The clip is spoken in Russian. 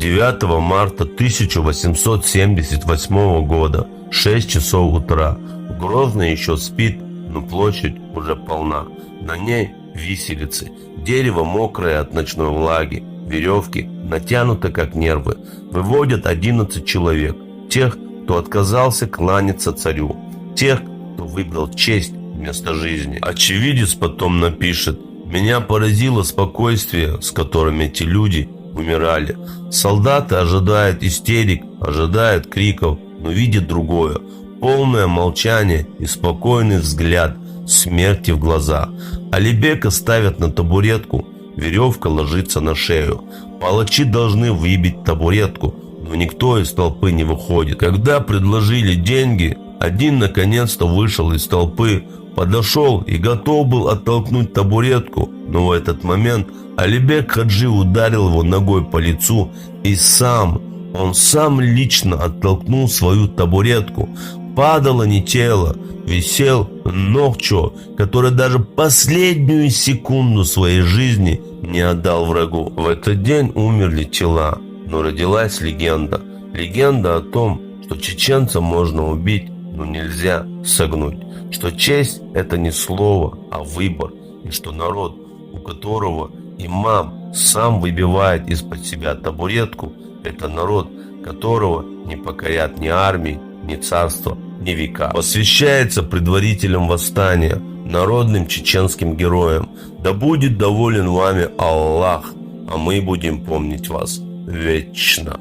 9 марта 1878 года, 6 часов утра. Грозный еще спит, но площадь уже полна. На ней виселицы, дерево мокрое от ночной влаги, веревки натянуты как нервы. Выводят 11 человек, тех, кто отказался кланяться царю, тех, кто выбрал честь вместо жизни. Очевидец потом напишет: «Меня поразило спокойствие, с которым эти люди умирали. Солдаты ожидают истерик, ожидают криков, но видят другое. Полное молчание и спокойный взгляд смерти в глаза. Алибека ставят на табуретку, веревка ложится на шею. Палачи должны выбить табуретку, но никто из толпы не выходит. Когда предложили деньги, один наконец-то вышел из толпы, подошел и готов был оттолкнуть табуретку, но в этот момент Алибек Хаджи ударил его ногой по лицу, и он сам лично оттолкнул свою табуретку. Падало не тело, висел Нохчо, который даже последнюю секунду своей жизни не отдал врагу. В этот день умерли тела, но родилась легенда. Легенда о том, что чеченца можно убить, но нельзя согнуть. Что честь – это не слово, а выбор. И что народ, у которого имам сам выбивает из-под себя табуретку, это народ, которого не покорят ни армии, ни царства, ни века. Посвящается предварителям восстания, народным чеченским героям. Да будет доволен вами Аллах, а мы будем помнить вас вечно.